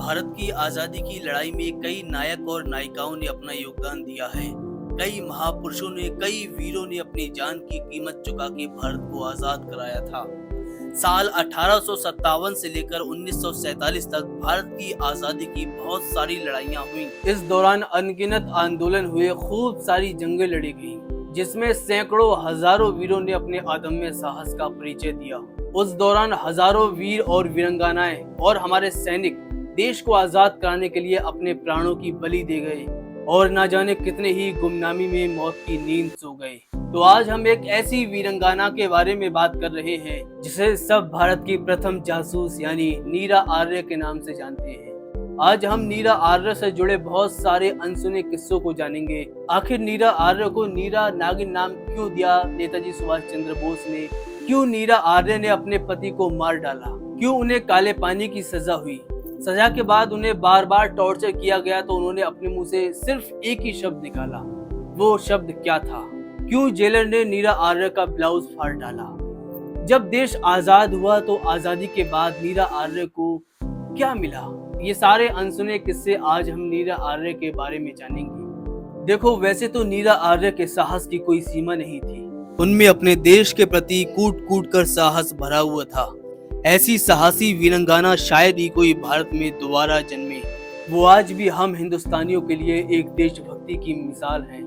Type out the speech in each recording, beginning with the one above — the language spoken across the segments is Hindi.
भारत की आजादी की लड़ाई में कई नायक और नायिकाओं ने अपना योगदान दिया है। कई महापुरुषों ने, कई वीरों ने अपनी जान की कीमत चुका के भारत को आजाद कराया था। साल 1857 से लेकर 1947 तक भारत की आजादी की बहुत सारी लड़ाइयां हुई। इस दौरान अनगिनत आंदोलन हुए, खूब सारी जंगें लड़ी गईं, जिसमें सैकड़ों हजारों वीरों ने अपने अदम्य साहस का परिचय दिया। उस दौरान हजारों वीर और वीरंगानाएं और हमारे सैनिक देश को आजाद कराने के लिए अपने प्राणों की बलि दे गए और ना जाने कितने ही गुमनामी में मौत की नींद सो गए। तो आज हम एक ऐसी वीरंगाना के बारे में बात कर रहे हैं जिसे सब भारत की प्रथम जासूस यानी नीरा आर्य के नाम से जानते हैं। आज हम नीरा आर्य से जुड़े बहुत सारे अनसुने किस्सों को जानेंगे। आखिर नीरा आर्य को नीरा नागिन नाम क्यों दिया नेताजी सुभाष चंद्र बोस ने? क्यों नीरा आर्य ने अपने पति को मार डाला? क्यों उन्हें काले पानी की सजा हुई? सजा के बाद उन्हें बार बार टॉर्चर किया गया तो उन्होंने अपने मुंह से सिर्फ एक ही शब्द निकाला। वो शब्द क्या था? क्यों जेलर ने नीरा आर्य का ब्लाउज फाड़ डाला? जब देश आजाद हुआ तो आजादी के बाद नीरा आर्य को क्या मिला? ये सारे अनसुने किस्से आज हम नीरा आर्य के बारे में जानेंगे। देखो, वैसे तो नीरा आर्य के साहस की कोई सीमा नहीं थी। उनमें अपने देश के प्रति कूट कूट कर साहस भरा हुआ था। ऐसी साहसी वीरंगाना शायद ही कोई भारत में दोबारा जन्मे। वो आज भी हम हिंदुस्तानियों के लिए एक देशभक्ति की मिसाल हैं।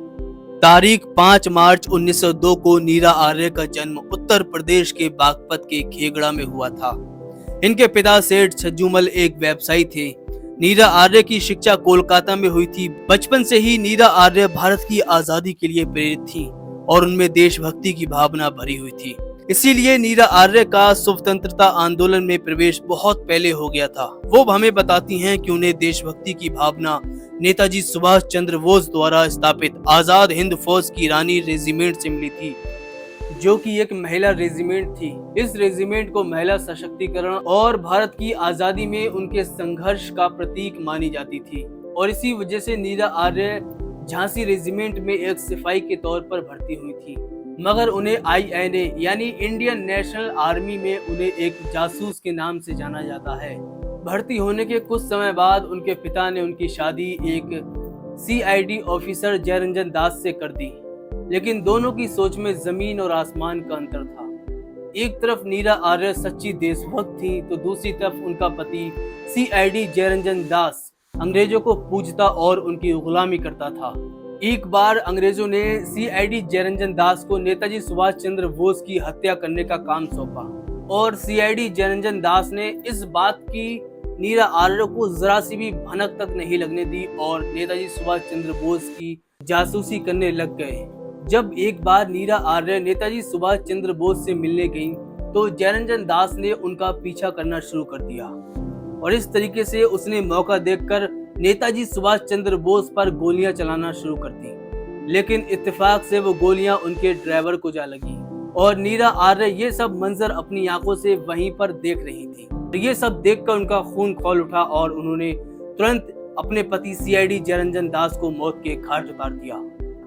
तारीख 5 मार्च 1902 को नीरा आर्य का जन्म उत्तर प्रदेश के बागपत के खेगड़ा में हुआ था। इनके पिता सेठ छज्जूमल एक व्यवसायी थे। नीरा आर्य की शिक्षा कोलकाता में हुई थी। बचपन से ही नीरा आर्य भारत की आजादी के लिए प्रेरित थी और उनमें देशभक्ति की भावना भरी हुई थी। इसीलिए नीरा आर्य का स्वतंत्रता आंदोलन में प्रवेश बहुत पहले हो गया था। वो हमें बताती हैं कि उन्हें देशभक्ति की भावना नेताजी सुभाष चंद्र बोस द्वारा स्थापित आजाद हिंद फौज की रानी रेजिमेंट से मिली थी, जो कि एक महिला रेजिमेंट थी। इस रेजिमेंट को महिला सशक्तिकरण और भारत की आजादी में उनके संघर्ष का प्रतीक मानी जाती थी और इसी वजह से नीरा आर्य झांसी रेजिमेंट में एक सिपाही के तौर पर भर्ती हुई थी। मगर उन्हें INA यानी इंडियन नेशनल आर्मी में उन्हें एक जासूस के नाम से जाना जाता है। भर्ती होने के कुछ समय बाद उनके पिता ने उनकी शादी एक CID ऑफिसर जयरंजन दास से कर दी, लेकिन दोनों की सोच में जमीन और आसमान का अंतर था। एक तरफ नीरा आर्य सच्ची देशभक्त थी तो दूसरी तरफ उनका पति CID जयरंजन दास अंग्रेजों को पूजता और उनकी गुलामी करता था। एक बार अंग्रेजों ने CID जयरंजन दास को नेताजी सुभाष चंद्र बोस की हत्या करने का काम सौंपा और CID जयरंजन दास ने इस बात की नीरा आर्य को जरा सी भी भनक तक नहीं लगने दी और नेताजी सुभाष चंद्र बोस की जासूसी करने लग गए। जब एक बार नीरा आर्य नेताजी सुभाष चंद्र बोस से मिलने गईं, तो जयरंजन दास ने उनका पीछा करना शुरू कर दिया और इस तरीके से उसने मौका देखकर नेताजी सुभाष चंद्र बोस पर गोलियां चलाना शुरू कर दी। लेकिन इत्तेफाक से वो गोलियां उनके ड्राइवर को जा लगी और नीरा आर्य ये सब मंजर अपनी आंखों से वहीं पर देख रही थी। तो ये सब देखकर उनका खून खौल उठा और उन्होंने तुरंत अपने पति CID जयरंजन दास को मौत के घाट उतार दिया।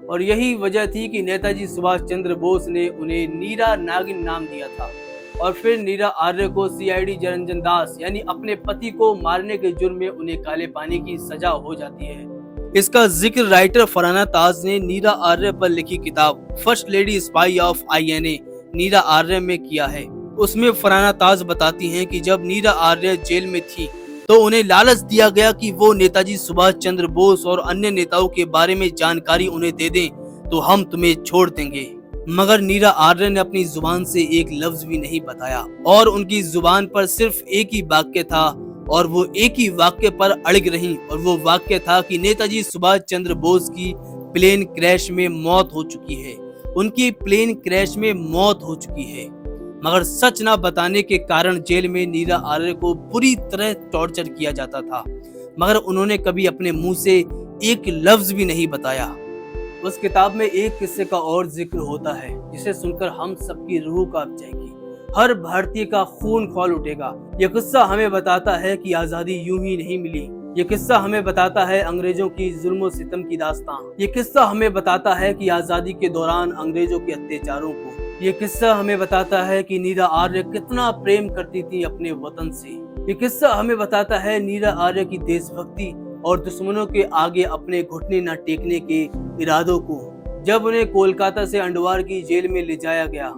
और यही वजह थी कि नेताजी सुभाष चंद्र बोस ने उन्हें नीरा नागिन नाम दिया था। और फिर नीरा आर्य को CID जयरंजन दास यानी अपने पति को मारने के जुर्म में उन्हें काले पानी की सजा हो जाती है। इसका जिक्र राइटर फरहाना ताज ने नीरा आर्य पर लिखी किताब first lady spy of INA नीरा आर्य में किया है। उसमें फरहाना ताज बताती हैं कि जब नीरा आर्य जेल में थी तो उन्हें लालच दिया गया कि वो नेताजी सुभाष चंद्र बोस और अन्य नेताओं के बारे में जानकारी उन्हें दे दें तो हम तुम्हें छोड़ देंगे। मगर नीरा आर्य ने अपनी जुबान से एक लफ्ज भी नहीं बताया और उनकी जुबान पर सिर्फ एक ही वाक्य था और वो एक ही वाक्य पर अड़ग रही और वो वाक्य था कि नेताजी सुभाष चंद्र बोस की प्लेन क्रैश में मौत हो चुकी है। उनकी प्लेन क्रैश में मौत हो चुकी है। मगर सच न बताने के कारण जेल में नीरा आर्य को बुरी तरह टॉर्चर किया जाता था, मगर उन्होंने कभी अपने मुंह से एक लफ्ज भी नहीं बताया। उस किताब में एक किस्से का और जिक्र होता है जिसे सुनकर हम सबकी रूह कांप जाएगी, हर भारतीय का खून खौल उठेगा। यह किस्सा हमें बताता है कि आजादी यूं ही नहीं मिली। ये किस्सा हमें बताता है अंग्रेजों की जुल्म सितम की दास्तान। ये किस्सा हमें बताता है कि आजादी के दौरान अंग्रेजों के अत्याचारों को। ये किस्सा हमें बताता है कि नीरा आर्य कितना प्रेम करती थी अपने वतन से। ये किस्सा हमें बताता है नीरा आर्य की देशभक्ति और दुश्मनों के आगे अपने घुटने न टेकने के इरादों को। जब उन्हें कोलकाता से अंडवार की जेल में ले जाया गया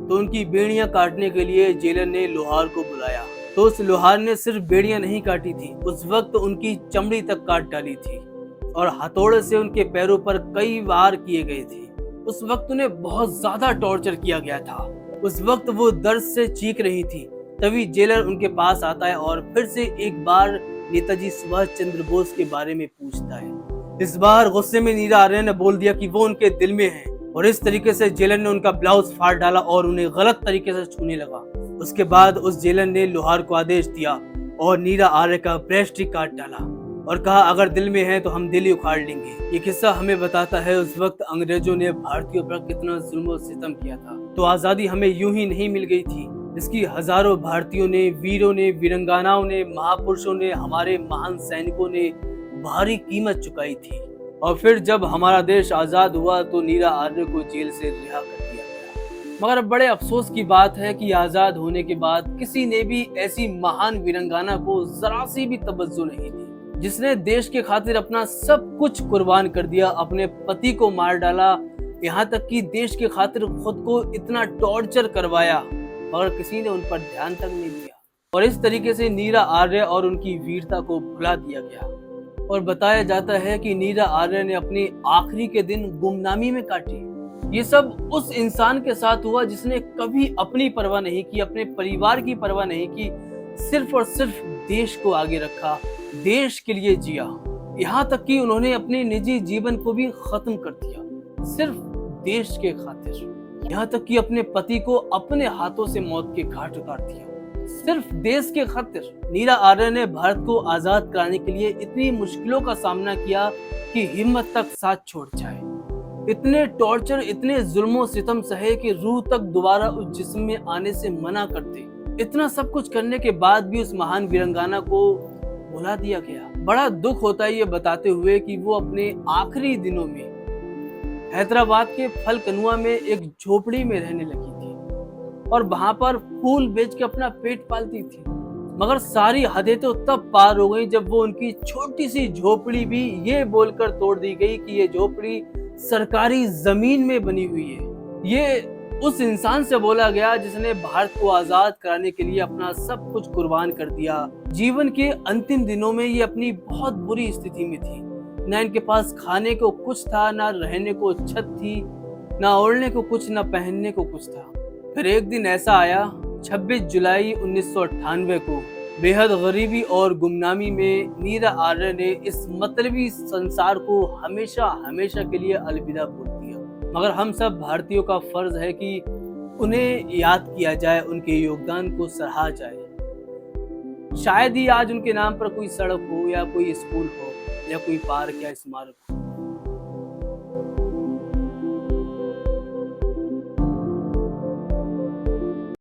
तो उनकी बेड़ियां काटने के लिए जेलर ने लोहार को बुलाया, तो उस लोहार ने सिर्फ बेड़ियां नहीं काटी थी, उस वक्त उनकी चमड़ी तक काट डाली थी और हथौड़े से उनके पैरों पर कई वार किए गए थे। उस वक्त उन्हें बहुत ज्यादा टॉर्चर किया गया था। उस वक्त वो दर्द से चीख रही थी। तभी जेलर उनके पास आता है और फिर से एक बार नेताजी सुभाष चंद्र बोस के बारे में पूछता है। इस बार गुस्से में नीरा आर्य ने बोल दिया कि वो उनके दिल में है और इस तरीके से जेलर ने उनका ब्लाउज फाड़ डाला और उन्हें गलत तरीके से छूने लगा। उसके बाद उस जेलर ने लोहार को आदेश दिया और नीरा आर्य का ब्रेस्ट ही काट डाला और कहा अगर दिल में है तो हम दिल ही उखाड़ लेंगे। ये किस्सा हमें बताता है उस वक्त अंग्रेजों ने भारतीयों पर कितना जुल्म और सितम किया था। तो आजादी हमें यूं ही नहीं मिल गई थी, इसकी हजारों भारतीयों ने, वीरों ने, वीरंगानाओं ने, महापुरुषों ने, हमारे महान सैनिकों ने भारी कीमत चुकाई थी। और फिर जब हमारा देश आजाद हुआ तो नीरा आर्य को जेल से रिहा कर दिया गया। मगर बड़े अफसोस की बात है कि आजाद होने के बाद किसी ने भी ऐसी महान वीरंगाना को जरा सी भी तवज्जो नहीं दी, जिसने देश के खातिर अपना सब कुछ कुर्बान कर दिया, अपने पति को मार डाला, यहाँ तक कि देश के खातिर खुद को इतना टॉर्चर करवाया, मगर किसी ने उन पर ध्यान तक नहीं दिया। और इस तरीके से नीरा आर्य और उनकी वीरता को भुला दिया गया। और बताया जाता है कि नीरा आर्य ने अपने आखिरी के दिन गुमनामी में काटे। ये सब उस इंसान के साथ हुआ जिसने कभी अपनी परवाह नहीं की, अपने परिवार की परवाह नहीं की, सिर्फ और सिर्फ देश को आगे रखा, देश के लिए जिया। यहाँ तक कि उन्होंने अपने निजी जीवन को भी खत्म कर दिया सिर्फ देश के खातिर। यहाँ तक कि अपने पति को अपने हाथों से मौत के घाट उतार दिया सिर्फ देश के खातिर। नीरा आर्य ने भारत को आजाद कराने के लिए इतनी मुश्किलों का सामना किया कि हिम्मत तक साथ छोड़ जाए। इतने टॉर्चर, इतने जुल्मों सितम सहे कि रूह तक दोबारा उस जिस्म में आने से मना कर दे। इतना सब कुछ करने के बाद भी उस महान वीरंगाना को भुला दिया गया। बड़ा दुख होता है ये बताते हुए कि वो अपने आखिरी दिनों में हैदराबाद के फलकनुआ में एक झोपड़ी में रहने लगी थी और वहां पर फूल बेच के अपना पेट पालती थी। मगर सारी हदें तो तब पार हो गई जब वो उनकी छोटी सी झोपड़ी भी ये बोलकर तोड़ दी गई कि ये झोपड़ी सरकारी जमीन में बनी हुई है। ये उस इंसान से बोला गया जिसने भारत को आजाद कराने के लिए अपना सब कुछ कुर्बान कर दिया। जीवन के अंतिम दिनों में ये अपनी बहुत बुरी स्थिति में थी। न इनके पास खाने को कुछ था, न रहने को छत थी, न ओढ़ने को कुछ, न पहनने को कुछ था। फिर एक दिन ऐसा आया 26 जुलाई 1998 को बेहद गरीबी और गुमनामी में नीरा आर्य ने इस मतलबी संसार को हमेशा हमेशा के लिए अलविदा बोल दिया। मगर हम सब भारतीयों का फर्ज है कि उन्हें याद किया जाए, उनके योगदान को सराहा जाए। शायद ही आज उनके नाम पर कोई सड़क हो या कोई स्कूल हो या कोई पार्क या स्मारक हो।